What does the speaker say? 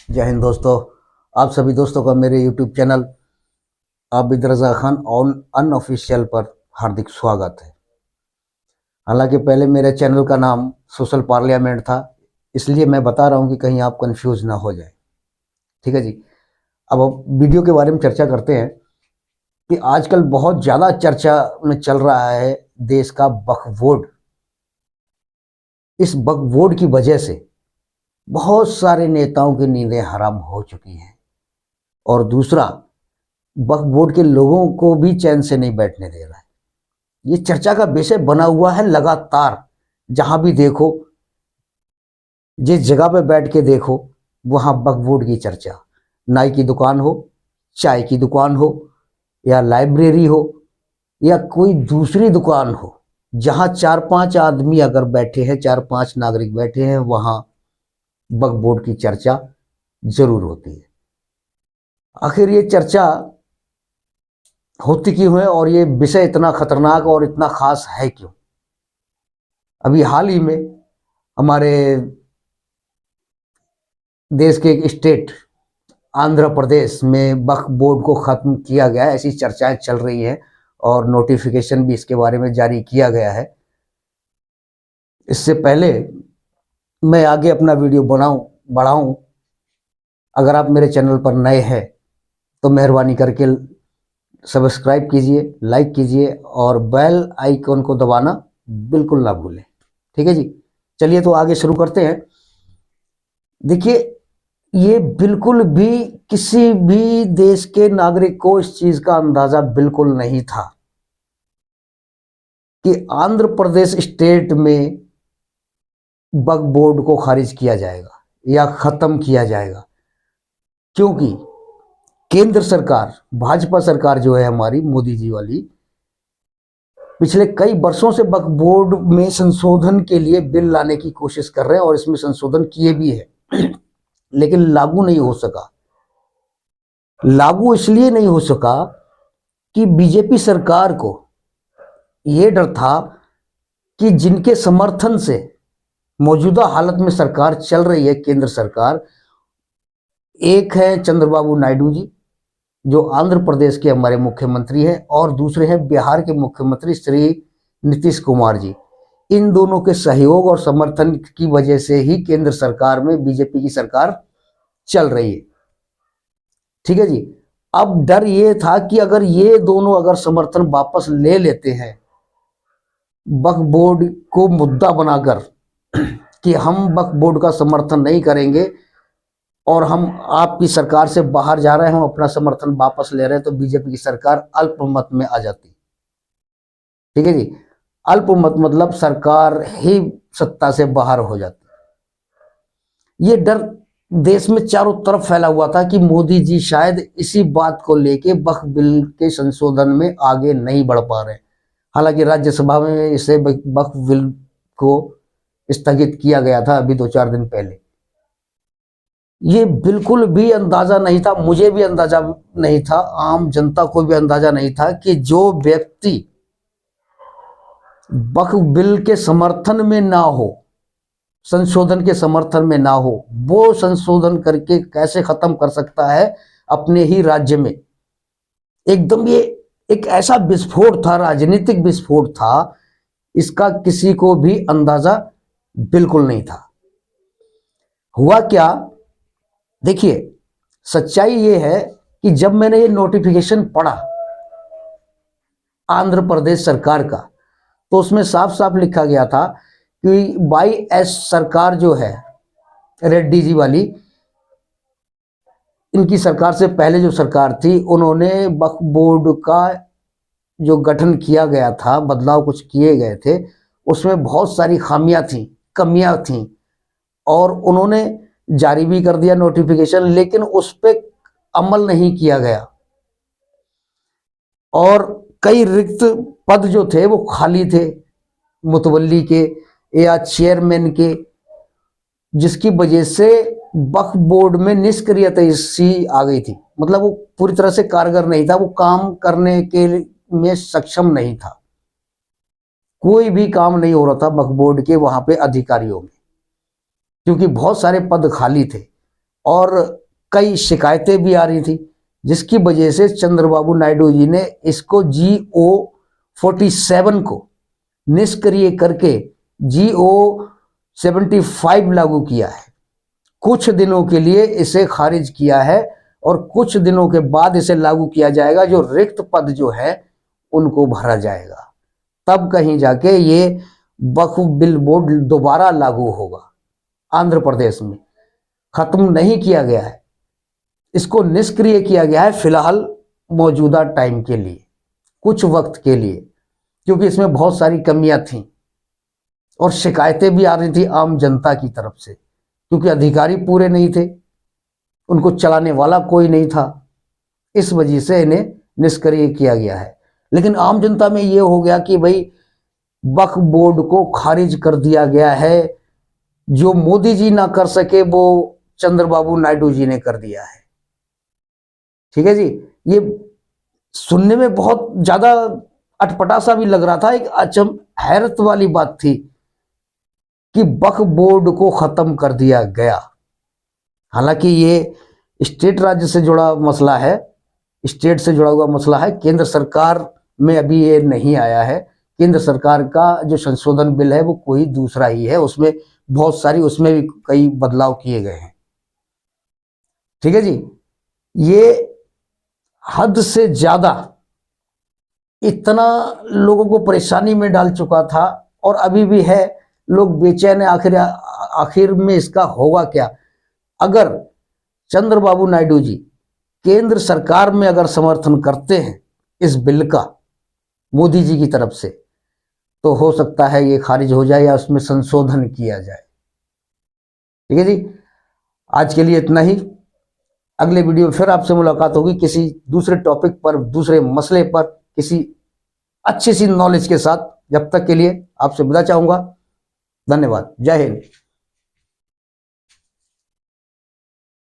जय हिंद दोस्तों। आप सभी दोस्तों का मेरे YouTube channel Abid Raza Khan on unofficial पर हार्दिक स्वागत है। हालांकि पहले मेरे चैनल का नाम सोशल पार्लियामेंट था, इसलिए मैं बता रहा हूं कि कहीं आप कंफ्यूज ना हो जाए। ठीक है जी। अब वीडियो के बारे में चर्चा करते हैं कि आजकल बहुत ज़्यादा चर्चा में चल रहा है देश का वक्फ बोर्ड। इस वक्फ बोर्ड की वजह से बहुत सारे नेताओं की नींदें हराम हो चुकी हैं, और दूसरा, वक्फ बोर्ड के लोगों को भी चैन से नहीं बैठने दे रहा है। ये चर्चा का विषय बना हुआ है लगातार। जहां भी देखो, जिस जगह पे बैठ के देखो, वहां वक्फ बोर्ड की चर्चा। नाई की दुकान हो, चाय की दुकान हो, या लाइब्रेरी हो, या कोई दूसरी दुकान हो, जहां 4-5 आदमी अगर बैठे हैं, 4-5 नागरिक बैठे हैं, वहां वक्फ बोर्ड की चर्चा जरूर होती है। आखिर ये चर्चा होती क्यों है, और ये विषय इतना खतरनाक और इतना खास है क्यों? अभी हाल ही में हमारे देश के एक स्टेट आंध्र प्रदेश में वक्फ बोर्ड को खत्म किया गया है, ऐसी चर्चाएं चल रही हैं, और नोटिफिकेशन भी इसके बारे में जारी किया गया है। इससे पहले मैं आगे अपना वीडियो बढ़ाऊं, अगर आप मेरे चैनल पर नए हैं तो मेहरबानी करके सब्सक्राइब कीजिए, लाइक कीजिए, और बेल आइकन को दबाना बिल्कुल ना भूलें। ठीक है जी। चलिए तो आगे शुरू करते हैं। देखिए, ये बिल्कुल भी किसी भी देश के नागरिक को इस चीज का अंदाजा बिल्कुल नहीं था कि आंध्र प्रदेश स्टेट में वक्फ बोर्ड को खारिज किया जाएगा या खत्म किया जाएगा। क्योंकि केंद्र सरकार, भाजपा सरकार जो है हमारी मोदी जी वाली, पिछले कई वर्षों से वक्फ बोर्ड में संशोधन के लिए बिल लाने की कोशिश कर रहे हैं, और इसमें संशोधन किए भी है लेकिन लागू नहीं हो सका। लागू इसलिए नहीं हो सका कि बीजेपी सरकार को यह डर था कि जिनके समर्थन से मौजूदा हालत में सरकार चल रही है, केंद्र सरकार, एक है चंद्रबाबू नायडू जी जो आंध्र प्रदेश के हमारे मुख्यमंत्री हैं, और दूसरे हैं बिहार के मुख्यमंत्री श्री नीतीश कुमार जी। इन दोनों के सहयोग और समर्थन की वजह से ही केंद्र सरकार में बीजेपी की सरकार चल रही है। ठीक है जी। अब डर ये था कि अगर ये दोनों अगर समर्थन वापस ले लेते हैं, वक्फ बोर्ड को मुद्दा बनाकर कि हम वक्फ बोर्ड का समर्थन नहीं करेंगे और हम आपकी सरकार से बाहर जा रहे हैं, हम अपना समर्थन वापस ले रहे हैं, तो बीजेपी की सरकार अल्पमत में आ जाती। ठीक है जी। अल्पमत मतलब सरकार ही सत्ता से बाहर हो जाती। ये डर देश में चारों तरफ फैला हुआ था कि मोदी जी शायद इसी बात को लेके वक्फ बिल के संशोधन में आगे नहीं बढ़ पा रहे। हालांकि राज्यसभा में इसे वक्फ बिल को स्थगित किया गया था अभी 2-4 दिन पहले। ये बिल्कुल भी अंदाजा नहीं था, मुझे भी अंदाजा नहीं था, आम जनता को भी अंदाजा नहीं था कि जो व्यक्ति वक्फ बिल के समर्थन में ना हो, संशोधन के समर्थन में ना हो, वो संशोधन करके कैसे खत्म कर सकता है अपने ही राज्य में। एकदम ये एक ऐसा विस्फोट था, राजनीतिक विस्फोट था, इसका किसी को भी अंदाजा बिल्कुल नहीं था। हुआ क्या, देखिए, सच्चाई ये है कि जब मैंने ये नोटिफिकेशन पढ़ा आंध्र प्रदेश सरकार का, तो उसमें साफ साफ लिखा गया था कि YS सरकार जो है, रेड्डी जी वाली, इनकी सरकार से पहले जो सरकार थी, उन्होंने वक्फ बोर्ड का जो गठन किया गया था, बदलाव कुछ किए गए थे, उसमें बहुत सारी खामियां थी, कमियां थी, और उन्होंने जारी भी कर दिया नोटिफिकेशन, लेकिन उस पर अमल नहीं किया गया, और कई रिक्त पद जो थे वो खाली थे, मुतवल्ली के या चेयरमैन के, जिसकी वजह से वक्फ बोर्ड में निष्क्रियता सी आ गई थी। मतलब वो पूरी तरह से कारगर नहीं था, वो काम करने के में सक्षम नहीं था, कोई भी काम नहीं हो रहा था वक्फ बोर्ड के वहां पे अधिकारियों में, क्योंकि बहुत सारे पद खाली थे, और कई शिकायतें भी आ रही थी, जिसकी वजह से चंद्रबाबू नायडू जी ने इसको GO47 को निष्क्रिय करके GO75 लागू किया है। कुछ दिनों के लिए इसे खारिज किया है और कुछ दिनों के बाद इसे लागू किया जाएगा। जो रिक्त पद जो है उनको भरा जाएगा, तब कहीं जाके ये वक्फ बिल बोर्ड दोबारा लागू होगा। आंध्र प्रदेश में खत्म नहीं किया गया है, इसको निष्क्रिय किया गया है फिलहाल मौजूदा टाइम के लिए, कुछ वक्त के लिए, क्योंकि इसमें बहुत सारी कमियां थीं और शिकायतें भी आ रही थी आम जनता की तरफ से, क्योंकि अधिकारी पूरे नहीं थे, उनको चलाने वाला कोई नहीं था। इस वजह से इन्हें निष्क्रिय किया गया है। लेकिन आम जनता में ये हो गया कि भाई वक्फ बोर्ड को खारिज कर दिया गया है, जो मोदी जी ना कर सके वो चंद्रबाबू नायडू जी ने कर दिया है। ठीक है जी, ये सुनने में बहुत ज्यादा अटपटा सा भी लग रहा था, एक अचम हैरत वाली बात थी कि वक्फ बोर्ड को खत्म कर दिया गया। हालांकि ये स्टेट राज्य से जुड़ा मसला है, स्टेट से जुड़ा हुआ मसला है, केंद्र सरकार में अभी ये नहीं आया है। केंद्र सरकार का जो संशोधन बिल है वो कोई दूसरा ही है, उसमें बहुत सारी, उसमें भी कई बदलाव किए गए हैं। ठीक है जी, ये हद से ज्यादा इतना लोगों को परेशानी में डाल चुका था और अभी भी है। लोग बेचैन है, आखिर में इसका होगा क्या। अगर चंद्रबाबू नायडू जी केंद्र सरकार में अगर समर्थन करते हैं इस बिल का मोदी जी की तरफ से, तो हो सकता है ये खारिज हो जाए या उसमें संशोधन किया जाए। ठीक है जी, आज के लिए इतना ही। अगले वीडियो में फिर आपसे मुलाकात होगी किसी दूसरे टॉपिक पर, दूसरे मसले पर, किसी अच्छी सी नॉलेज के साथ। जब तक के लिए आपसे विदा चाहूंगा। धन्यवाद। जय हिंद।